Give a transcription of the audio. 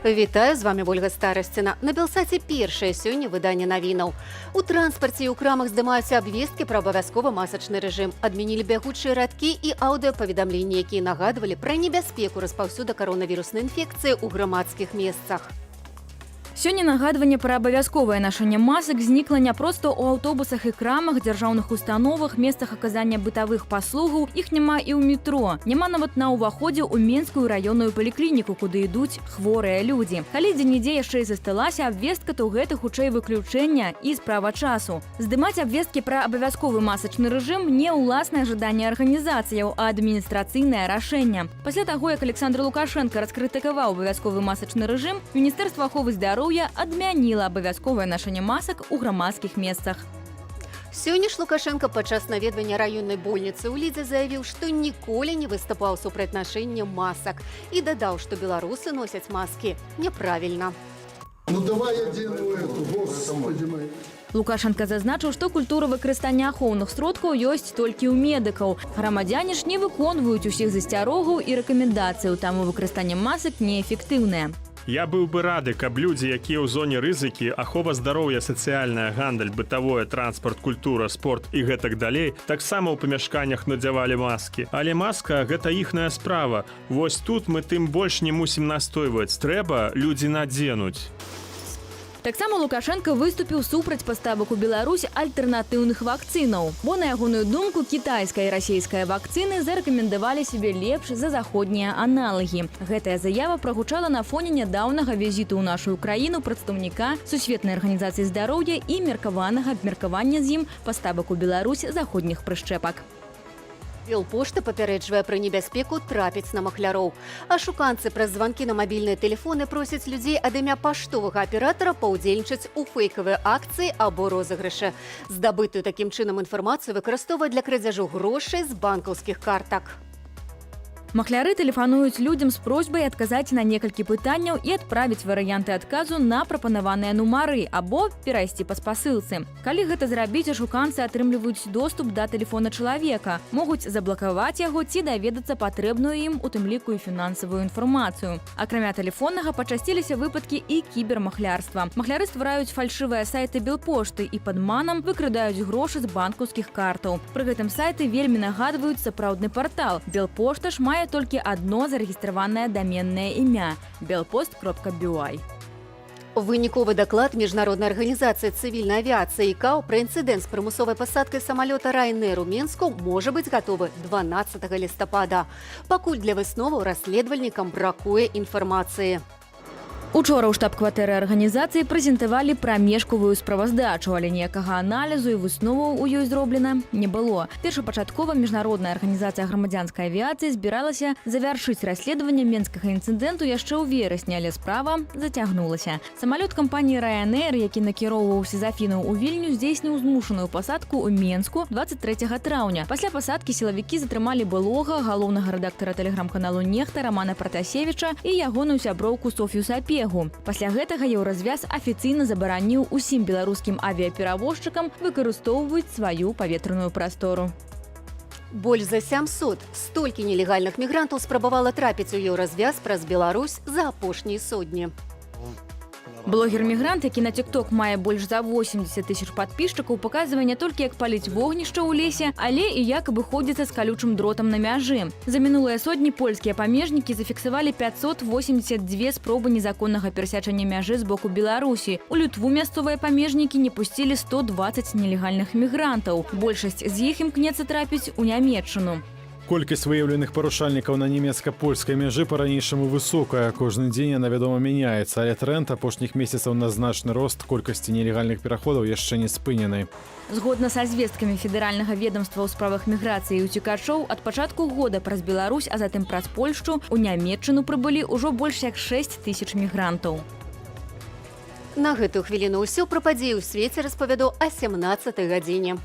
Вітаю, з вами Ольга Старасціна. На Белсаці першае сёння выданне навінаў. У транспарце і ў крамах здымаюцца абвесткі пра абавязковы масачны рэжым. Адмянілі бягучыя радкі і аўдыапаведамленні, якія нагадвалі пра небяспеку распаўсюду каронавіруснай інфекцыі ў грамадскіх месцах. Сёння нагадванне пра абавязковае нашанне масак знікла не проста ў аўтобусах і крамах, дзяржаўных установах, месцах аказання бытавых паслугаў, іх няма і ў метро. Няма нават на ўваходзе ў Менскую раённую паліклініку, куды ідуць хворыя людзі. Калі дзе-нідзе яшчэ і засталася абвестка, то гэта хутчэй выключэнне і справа часу. Здымаць абвесткі пра абавязковы масачны рэжым не ўласнае жаданне арганізацыяў, а адміністрацыйнае рашэнне. Пасля таго, як Александр Лукашенко раскрытыкаваў абавязковы масачны рэжым, Міністэрства аховы здароўя адмяніла абавязковае нашанне масак у грамадскіх месцах. Сёння ж Лукашенко падчас наведвання раённай больніцы ў Лідзе заявіў, што ніколі не выступаў супраць нашэння масак і дадаў, што беларусы носяць маскі няправільна. Ну давай адзіную эту, господи мой. Лукашенко зазначыў, што культура выкарыстання ахоўных сродкаў ёсць толькі ў медыкаў. Грамадзяне ж не выконваюць усіх засцярогаў і рэкамендацыяў, таму выкарыстанне масак неэфектыўнае. Я быў бы рады, каб людзі, якія ў зоне рызыкі, ахова здароўя, сацыяльная, гандаль, бытавое, транспарт, культура, спорт і гэтак далей, таксама ў памяшканнях надзявалі маскі. Але маска – гэта іхная справа. Вось тут мы тым больш не мусім настойваць. Трэба людзі надзенуць. Таксама Лукашенко выступіў супраць паставак у Беларусь альтэрнатыўных вакцынаў. Бо, на ягоную думку, кітайская і расійская вакцыны зарэкамендавалі сябе лепш за заходнія аналагі. Гэтая заява прагучала на фоне нядаўнага візіту ў нашу краіну прадстаўніка Сусветнай арганізацыі здароўя і меркаванага абмеркавання з ім паставак у Беларусь заходніх прышчэпак. Белпошта папярэджвае пра небяспеку трапіць на махляроў. Ашуканцы праз званкі на мабільныя тэлефоны просяць людзей ад імя паштовага аператара паўдзельнічаць у фэйкавыя акцыі або розыгрышы. Здабытую такім чынам інфармацыю выкарыстоўваюць для крадзяжу грошай з банкаўскіх картак. Махляры тэлефануюць людзям з просьбай адказаць на некалькі пытанняў і адправіць варыянты адказу на прапанаваныя нумары або перайсці па спасылцы. Калі гэта зрабіць, ашуканцы атрымліваюць доступ да тэлефона чалавека, могуць заблакаваць яго ці даведацца патрэбную ім, у тым ліку і фінансавую інфармацыю. Акрамя тэлефоннага пачасціліся выпадкі і кібермахлярства. Махляры ствараюць фальшывыя сайты Белпошты і падманам выкрадаюць грошы з банкаўскіх картаў. Пры гэтым сайты вельмі нагадваюць сапраўдны партал. Белпошта ж мае толькі адно зарэгістраванае даменнае імя – belpost.by. Выніковы даклад Міжнароднай арганізацыі цывільнай авіяцыі ІКАО пра інцыдэнт з прымусовай пасадкай самалёта Ryanair у Менску можа быць гатовы 12 лістапада. Пакуль для высноваў расследавальнікам бракуе інфармацыі. Учора ў штаб-кватэры арганізацыі прэзентавалі прамежкавую справаздачу, але ніякага аналізу і высноваў у ёй зроблена не было. Першапачаткова Міжнародная арганізацыя грамадзянскай авіяцыі збіралася завяршыць расследаванне менскага інцыдэнту яшчэ ў верасні, але справа зацягнулася. Самалёт кампаніі Ryanair, які накіроўваўся з Афінаў у Вільню, здзейсніў змушаную пасадку ў Менску 23 траўня. Пасля пасадкі сілавікі затрымалі былога, галоўнага рэдактара тэлеграм-каналу «Нехта» Рамана Пратасевіча і ягоную сяброўку Софію Сапегу. Пасля гэтага еўразвяз афіцыйна забараніў усім беларускім авіаперавозчыкам выкарыстоўваць сваю паветраную прастору. Больш за 700 столькі нелегальных мігрантаў спрабавала трапіць у еўразвяз праз Беларусь за апошнія сотні. Блогер-мігрант, які на TikTok мае больш за 80 тысяч падпісчыкаў, паказвае не толькі, як паліць вогнішча ў лесе, але і як абыходзіцца з калючым дротам на мяжы. За мінулыя сотні польскія памежнікі зафіксавалі 582 спробы незаконнага перасячэння мяжы з боку Беларусі. У Літву мясцовыя памежнікі не пусцілі 120 нелегальных мігрантаў. Большасць з іх імкнецца трапіць у Нямецчыну. Колькасць выяўленых парушальнікаў на нямецка-польскай мяжы па-ранейшаму высокая. Кожны дзень яна, вядома, мяняецца, але тренд апошніх месяцаў на значны рост колькасці нелегальных пераходаў яшчэ не спынены. Згодна са звесткамі федэральнага ведомства ў справах міграцыі і уцекачоў, ад пачатку года праз Беларусь, а затым праз Польшчу, у Нямецчыну прыбылі ўжо больш як 6 тысяч мігрантаў. На гэтую хвіліну ўсё пра падзеі ў свеце распавяду о 17 гадзіне.